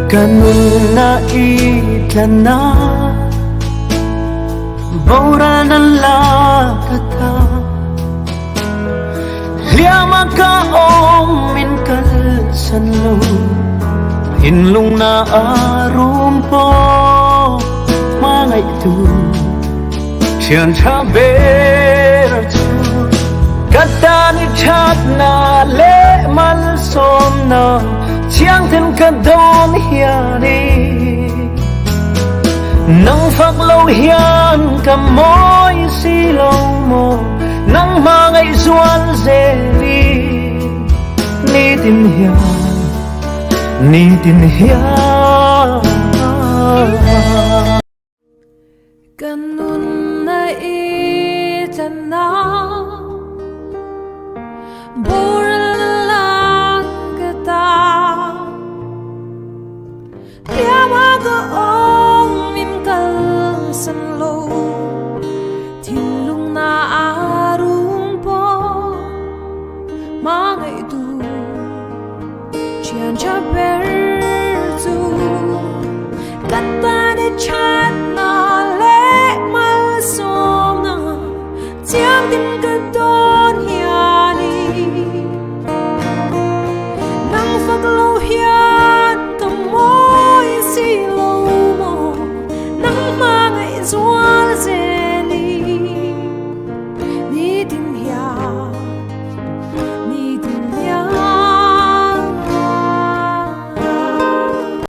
Ganun na itlana Bora na lakata Liyama ka min kalsanlo Hinlong na arum po Mga ito Siyan saber Kata ni chat na le malsom na Chiang thân ka don hiani Nang phaklau hian ka moy silaw mo Nang mga isuan zeli Nitin hiyan Ganun na itana Bural lang kita Liyama gaong minkal sanlo Tinlong na arung po Mga itu Cian jabertu Kata ni chat na le malsom na Tiang din ka don hiani Nang phaklau hian ka moy silaw mo Nang mga iswal